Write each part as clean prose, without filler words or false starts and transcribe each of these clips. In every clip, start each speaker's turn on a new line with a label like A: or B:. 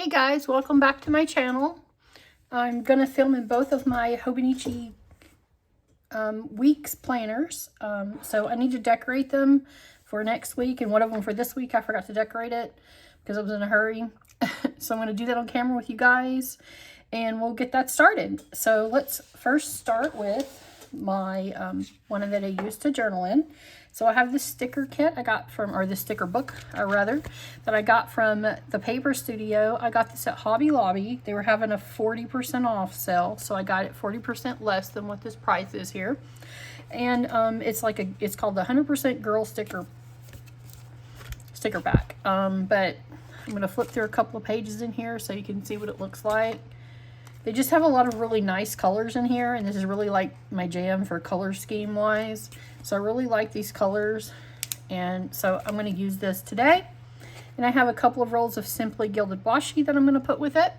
A: Hey guys, welcome back to my channel. I'm going to film in both of my Hobonichi Weeks planners. So I need to decorate them for next week, and one of them for this week I forgot to decorate it because I was in a hurry. So I'm going to do that on camera with you guys and we'll get that started. So let's first start with my one that I used to journal in. So I have this sticker kit I got from, or the sticker book, rather, that I got from the Paper Studio. I got this at Hobby Lobby. They were having a 40% off sale, so I got it 40% less than what this price is here. And it's called the 100% Girl sticker pack. But I'm going to flip through a couple of pages in here so you can see what it looks like. They just have a lot of really nice colors in here, and this is really like my jam for color scheme wise. So I really like these colors, and so I'm going to use this today. And I have a couple of rolls of Simply Gilded Washi that I'm going to put with it.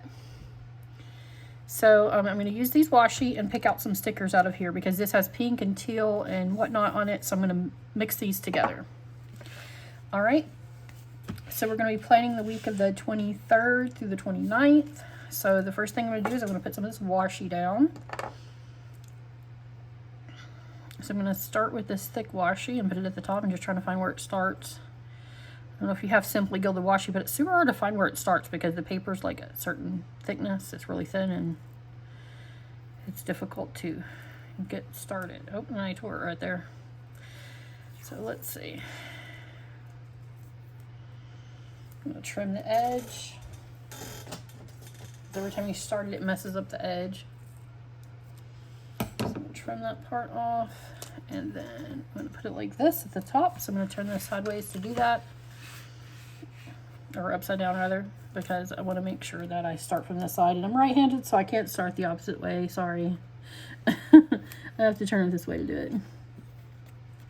A: So I'm going to use these washi and pick out some stickers out of here because this has pink and teal and whatnot on it. So I'm going to mix these together. All right. So we're going to be planning the week of the 23rd through the 29th. So the first thing I'm going to do is I'm going to put some of this washi down. So I'm going to start with this thick washi and put it at the top and just trying to find where it starts. I don't know if you have Simply Gilded Washi, but it's super hard to find where it starts because the paper's like a certain thickness. It's really thin and it's difficult to get started. Oh, and I tore it right there. So let's see. I'm going to trim the edge. Every time you start it, it messes up the edge. So I'm going to trim that part off, and then I'm going to put it like this at the top. So I'm going to turn this sideways to do that, or upside down rather, because I want to make sure that I start from this side, and I'm right-handed, so I can't start the opposite way. Sorry. I have to turn it this way to do it,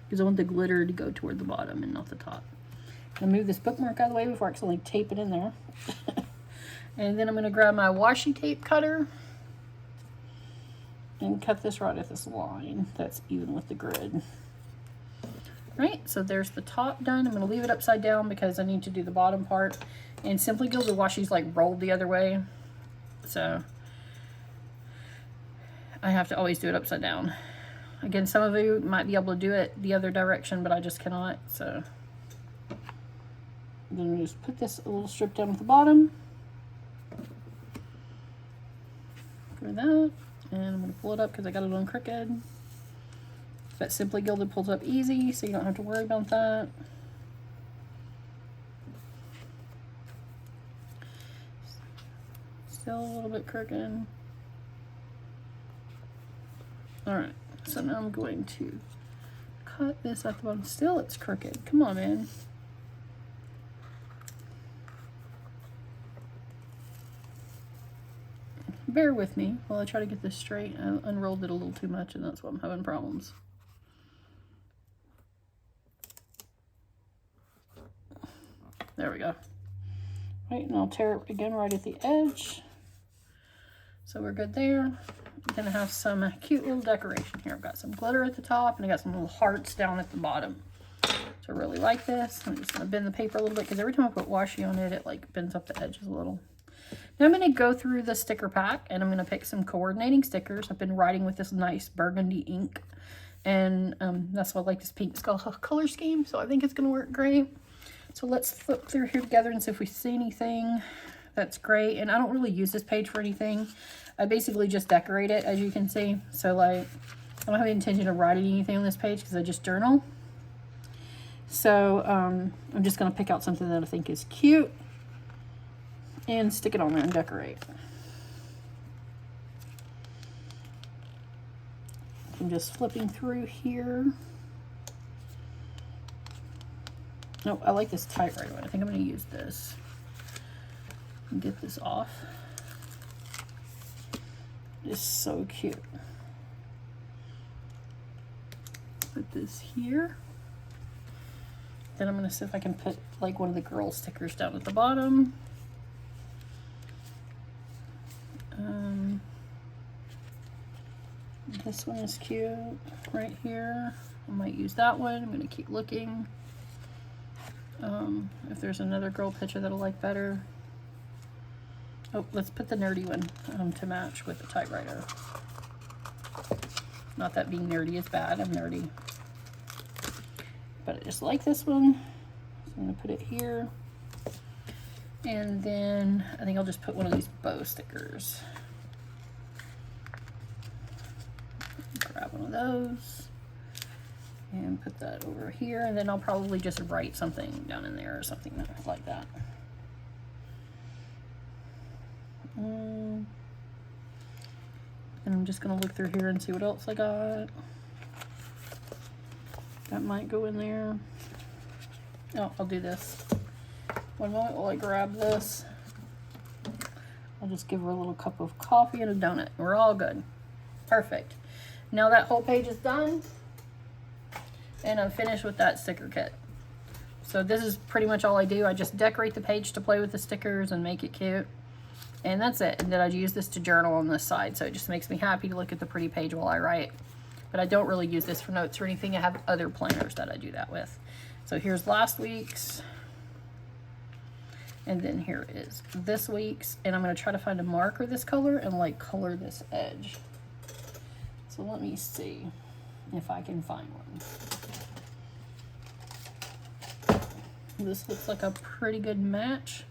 A: because I want the glitter to go toward the bottom and not the top. I'm going to move this bookmark out of the way before I accidentally tape it in there. And then I'm going to grab my washi tape cutter and cut this right at this line that's even with the grid. Right, so there's the top done. I'm going to leave it upside down because I need to do the bottom part. And Simply Gilded Washi's like rolled the other way, so I have to always do it upside down. Again, some of you might be able to do it the other direction, but I just cannot. So then we just put this a little strip down at the bottom. For that, and I'm going to pull it up because I got it on crooked. But Simply Gilded pulls up easy, so you don't have to worry about that. Still a little bit crooked. Alright, so now I'm going to cut this at the bottom. Still it's crooked. Come on, man. Bear with me while I try to get this straight. I unrolled it a little too much, and that's why I'm having problems. There we go. Right, and I'll tear it again right at the edge. So we're good there. I'm gonna have some cute little decoration here. I've got some glitter at the top, and I got some little hearts down at the bottom. So I really like this. I'm just gonna bend the paper a little bit because every time I put washi on it, it like bends up the edges a little. Now I'm going to go through the sticker pack, and I'm going to pick some coordinating stickers. I've been writing with this nice burgundy ink, and that's why I like this pink skull color scheme, so I think it's going to work great. So let's flip through here together and see if we see anything that's great. And I don't really use this page for anything. I basically just decorate it, as you can see. So like, I don't have any intention of writing anything on this page because I just journal. So I'm just going to pick out something that I think is cute and stick it on there and decorate. I'm just flipping through here. No, I like this typewriter one. I think I'm going to use this and get this off. It's so cute. Put this here. Then I'm going to see if I can put like one of the girl stickers down at the bottom. This one is cute right here. I might use that one. I'm going to keep looking. If there's another girl picture that I like better. Oh, let's put the nerdy one to match with the typewriter. Not that being nerdy is bad, I'm nerdy. But I just like this one. So I'm gonna put it here. And then I think I'll just put one of these bow stickers. Grab one of those and put that over here. And then I'll probably just write something down in there or something like that. And I'm just gonna look through here and see what else I got. That might go in there. Oh, I'll do this. One moment while I grab this. I'll just give her a little cup of coffee and a donut. We're all good. Perfect. Now that whole page is done, and I'm finished with that sticker kit. So this is pretty much all I do. I just decorate the page to play with the stickers and make it cute. And that's it. And then I use this to journal on this side, so it just makes me happy to look at the pretty page while I write. But I don't really use this for notes or anything. I have other planners that I do that with. So here's last week's. And then here is this week's. And I'm going to try to find a marker this color and like color this edge. So let me see if I can find one. This looks like a pretty good match.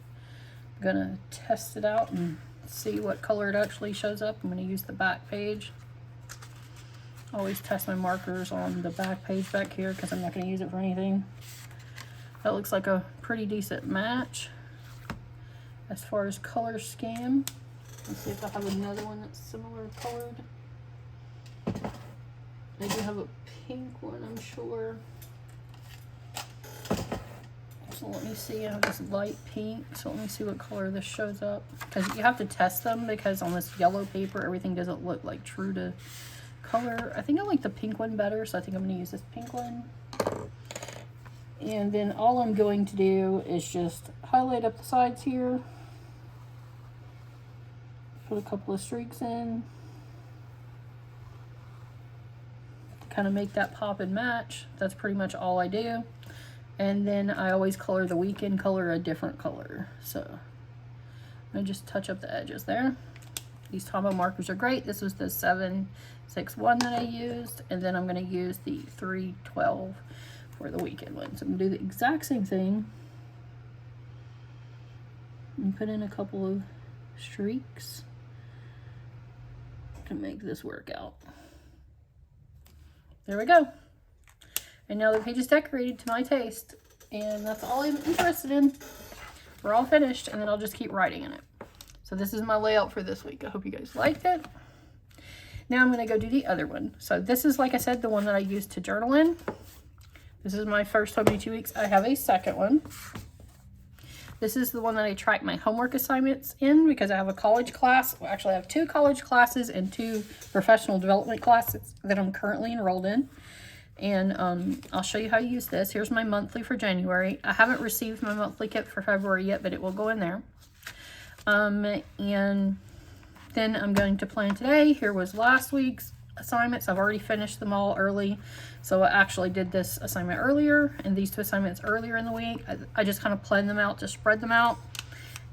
A: I'm gonna test it out and see what color it actually shows up. I'm gonna use the back page. Always test my markers on the back page back here because I'm not gonna use it for anything. That looks like a pretty decent match as far as color scheme. Let's see if I have another one that's similar colored. I do have a pink one, I'm sure. So let me see, I have this light pink, so let me see what color this shows up. Because you have to test them because on this yellow paper, everything doesn't look like true to color. I think I like the pink one better, so I think I'm going to use this pink one. And then all I'm going to do is just highlight up the sides here. Put a couple of streaks in. To kind of make that pop and match. That's pretty much all I do. And then I always color the weekend color a different color. So I'm gonna just touch up the edges there. These Tombow markers are great. This was the 761 that I used. And then I'm gonna use the 312 for the weekend one. So I'm gonna do the exact same thing. And put in a couple of streaks to make this work out. There we go. And now the page is decorated to my taste. And that's all I'm interested in. We're all finished, and then I'll just keep writing in it. So this is my layout for this week. I hope you guys liked it. Now I'm going to go do the other one. So this is, like I said, the one that I used to journal in. This is my first Hobonichi Weeks. I have a second one. This is the one that I track my homework assignments in because I have a college class. Well, actually, I have 2 college classes and 2 professional development classes that I'm currently enrolled in. And I'll show you how to use this. Here's my monthly for January. I haven't received my monthly kit for February yet, but it will go in there. And then I'm going to plan today. Here was last week's assignments. I've already finished them all early. So I actually did this assignment earlier and these 2 assignments earlier in the week. I just kind of plan them out to spread them out.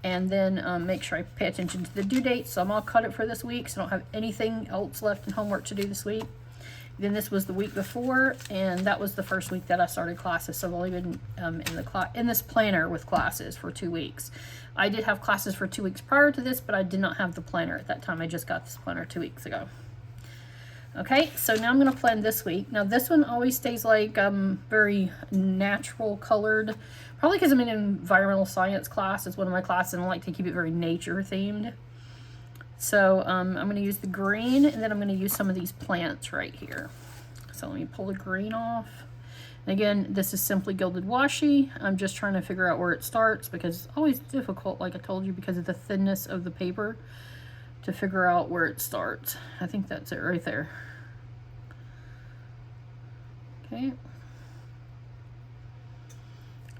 A: And then make sure I pay attention to the due dates. So I'm all cut it for this week. So I don't have anything else left in homework to do this week. Then this was the week before, and that was the first week that I started classes. So I've only been in this planner with classes for 2 weeks. I did have classes for 2 weeks prior to this, but I did not have the planner at that time. I just got this planner 2 weeks ago. Okay, so now I'm going to plan this week. Now this one always stays like very natural colored, probably because I'm in an environmental science class. It's one of my classes, and I like to keep it very nature themed. So I'm going to use the green, and then I'm going to use some of these plants right here. So let me pull the green off. And again, this is simply gilded washi. I'm just trying to figure out where it starts because it's always difficult, like I told you, because of the thinness of the paper to figure out where it starts. I think that's it right there. Okay.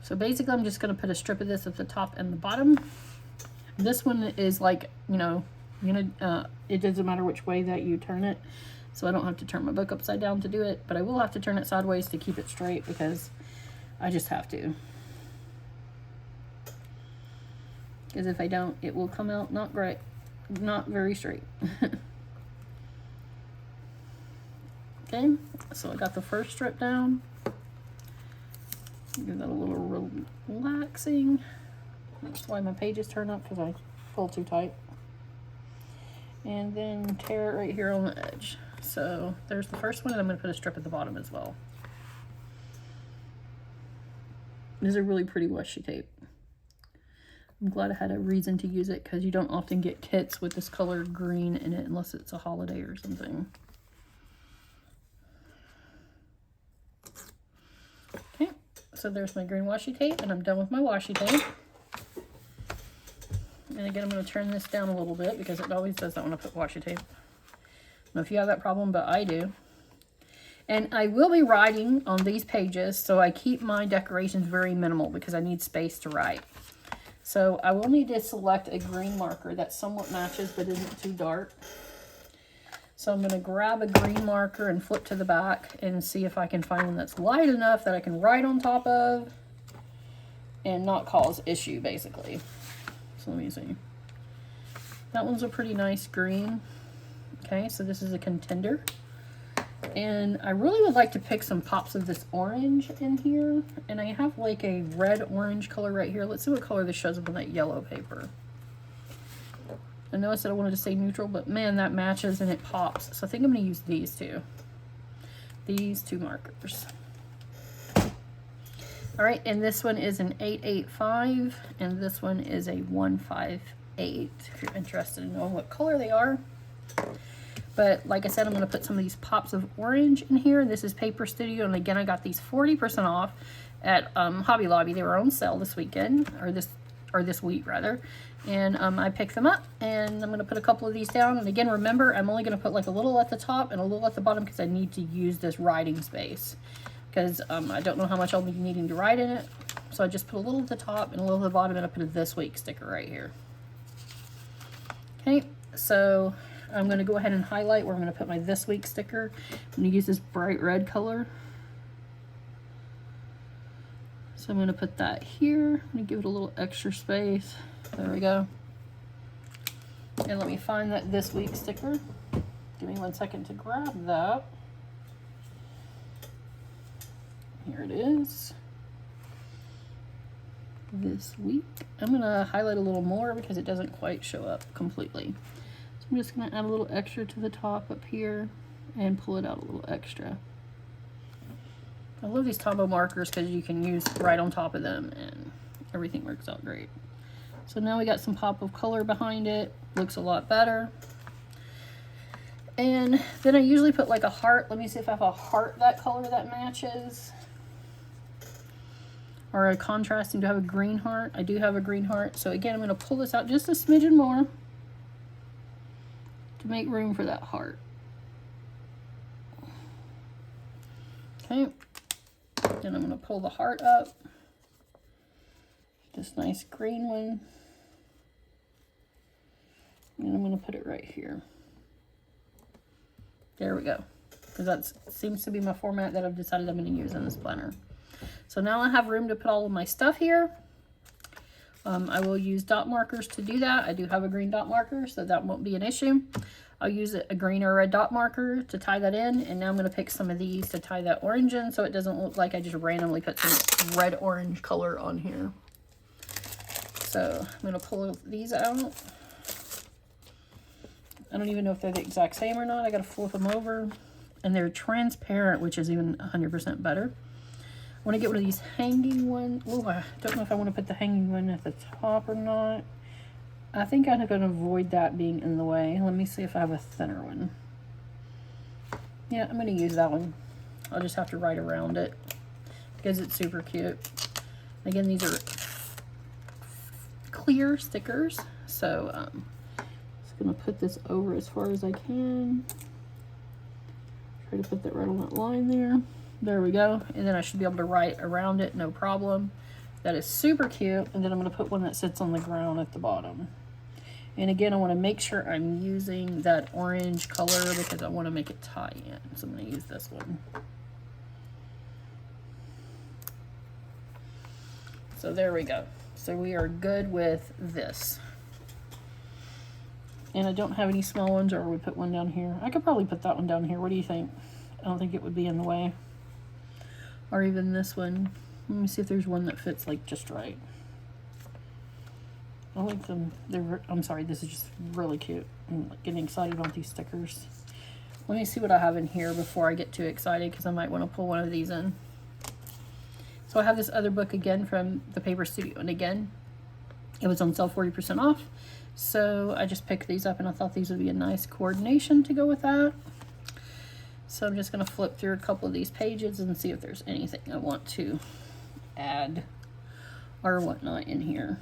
A: So basically I'm just going to put a strip of this at the top and the bottom. This one is like, it doesn't matter which way that you turn it, so I don't have to turn my book upside down to do it, but I will have to turn it sideways to keep it straight because I just have to. because if I don't, it will come out not great, not very straight. Okay, so I got the first strip down. Give that a little relaxing. That's why my pages turn up, because I pull too tight. And then tear it right here on the edge. So there's the first one, and I'm going to put a strip at the bottom as well. This is a really pretty washi tape. I'm glad I had a reason to use it, because you don't often get kits with this colored green in it unless it's a holiday or something. Okay, so there's my green washi tape, and I'm done with my washi tape. And again, I'm going to turn this down a little bit because it always does that when I put washi tape. I don't know if you have that problem, but I do. And I will be writing on these pages, so I keep my decorations very minimal because I need space to write. So I will need to select a green marker that somewhat matches but isn't too dark. So I'm going to grab a green marker and flip to the back and see if I can find one that's light enough that I can write on top of and not cause issue, basically. So let me see. That one's a pretty nice green. Okay, so this is a contender. And I really would like to pick some pops of this orange in here. And I have like a red-orange color right here. Let's see what color this shows up on that yellow paper. I know I said I wanted to stay neutral, but man, that matches and it pops. So I think I'm going to use these two. These two markers. All right, and this one is an 885, and this one is a 158, if you're interested in knowing what color they are. But like I said, I'm going to put some of these pops of orange in here. This is Paper Studio, and again, I got these 40% off at Hobby Lobby. They were on sale this weekend, or this week rather. And I picked them up, and I'm going to put a couple of these down. And again, remember, I'm only going to put like a little at the top and a little at the bottom because I need to use this writing space. Because I don't know how much I'll be needing to write in it. So I just put a little at the top and a little at the bottom, and I put a This Week sticker right here. Okay, so I'm going to go ahead and highlight where I'm going to put my This Week sticker. I'm going to use this bright red color. So I'm going to put that here. I'm going to give it a little extra space. There we go. And let me find that This Week sticker. Give me 1 second to grab that. Here it is. This week. I'm going to highlight a little more because it doesn't quite show up completely. So I'm just going to add a little extra to the top up here and pull it out a little extra. I love these Tombow markers because you can use right on top of them and everything works out great. So now we got some pop of color behind it. Looks a lot better. And then I usually put like a heart. Let me see if I have a heart that color that matches. Or a contrasting. Do I have a green heart? I do have a green heart. So again, I'm going to pull this out just a smidgen more to make room for that heart. Okay. Then I'm going to pull the heart up. This nice green one. And I'm going to put it right here. There we go. Because that seems to be my format that I've decided I'm going to use in this planner. So now I have room to put all of my stuff here. I will use dot markers to do that. I do have a green dot marker, so that won't be an issue. I'll use a green or a red dot marker to tie that in. And now I'm going to pick some of these to tie that orange in so it doesn't look like I just randomly put some red-orange color on here. So I'm going to pull these out. I don't even know if they're the exact same or not. I got to flip them over. And they're transparent, which is even 100% better. I want to get one of these hanging ones. Oh, I don't know if I want to put the hanging one at the top or not. I think I'm going to avoid that being in the way. Let me see if I have a thinner one. Yeah, I'm going to use that one. I'll just have to write around it because it's super cute. Again, these are clear stickers. So I'm just going to put this over as far as I can. Try to put that right on that line there. There we go. And then I should be able to write around it, no problem. That is super cute. And then I'm going to put one that sits on the ground at the bottom. And again, I want to make sure I'm using that orange color because I want to make it tie in. So I'm going to use this one. So there we go. So we are good with this. And I don't have any small ones, or we put one down here. I could probably put that one down here. What do you think? I don't think it would be in the way. Or even this one. Let me see if there's one that fits like just right. I like them. I'm sorry, this is just really cute. I'm like getting excited about these stickers. Let me see what I have in here before I get too excited, because I might want to pull one of these in. So I have this other book again from the Paper Studio, and again, it was on sale 40% off. So I just picked these up, and I thought these would be a nice coordination to go with that. So I'm just going to flip through a couple of these pages and see if there's anything I want to add or whatnot in here.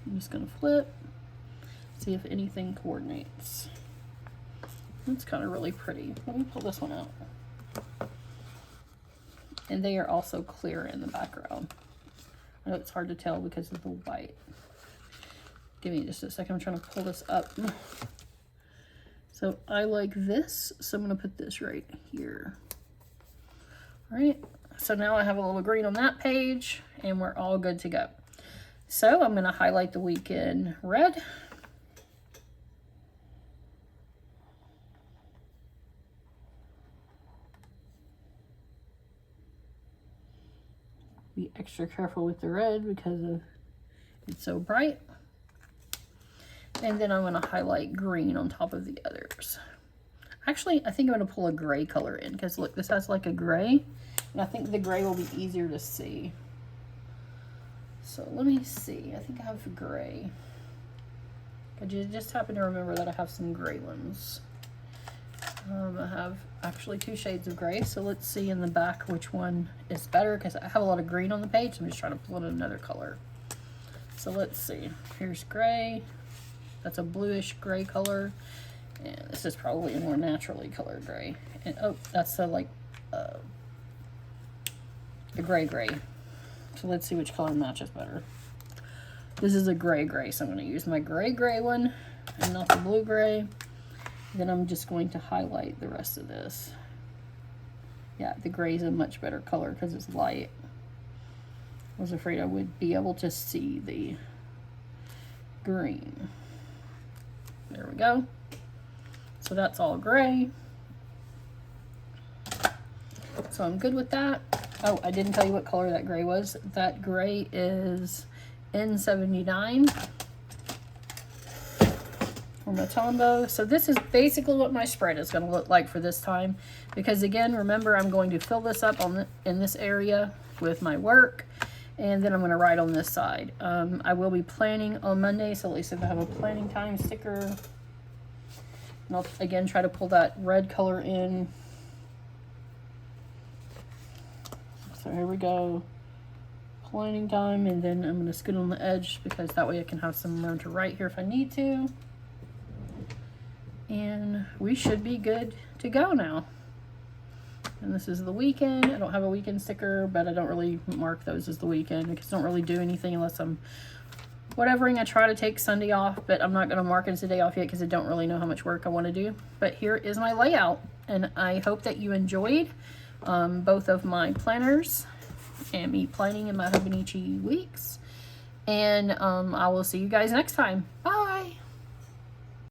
A: I'm just going to flip, see if anything coordinates. It's kind of really pretty. Let me pull this one out. And they are also clear in the background. I know it's hard to tell because of the white. Give me just a second. I'm trying to pull this up. So I like this, so I'm going to put this right here. All right. So now I have a little green on that page, and we're all good to go. So I'm going to highlight the week in red. Be extra careful with the red because it's so bright. And then I'm going to highlight green on top of the others. Actually, I think I'm going to pull a gray color in, because look, this has like a gray, and I think the gray will be easier to see. So let me see. I think I have gray. I just happen to remember that I have some gray ones. I have actually 2 shades of gray, so let's see in the back which one is better, because I have a lot of green on the page. I'm just trying to pull in another color. So let's see. Here's gray. That's a bluish gray color, and this is probably a more naturally colored gray. And oh, that's a gray. So let's see which color matches better. This is a gray, so I'm going to use my gray one and not the blue gray. Then I'm just going to highlight the rest of this. Yeah, the gray is a much better color because it's light. I was afraid I would be able to see the green. There we go. So that's all gray. So I'm good with that. Oh, I didn't tell you what color that gray was. That gray is N79 for my Tombow. So this is basically what my spread is going to look like for this time, because again, remember, I'm going to fill this up in this area with my work, and then I'm going to write on this side. I will be planning on Monday, so at least if I have a planning time sticker, and I'll again try to pull that red color in. So here we go, planning time, and then I'm going to scoot on the edge because that way I can have some room to write here if I need to. And we should be good to go now. And this is the weekend. I don't have a weekend sticker, but I don't really mark those as the weekend because I don't really do anything unless I'm whatevering. I try to take Sunday off, but I'm not going to mark it as a day off yet because I don't really know how much work I want to do. But here is my layout, and I hope that you enjoyed both of my planners and me planning in my Hobonichi Weeks. And I will see you guys next time. Bye!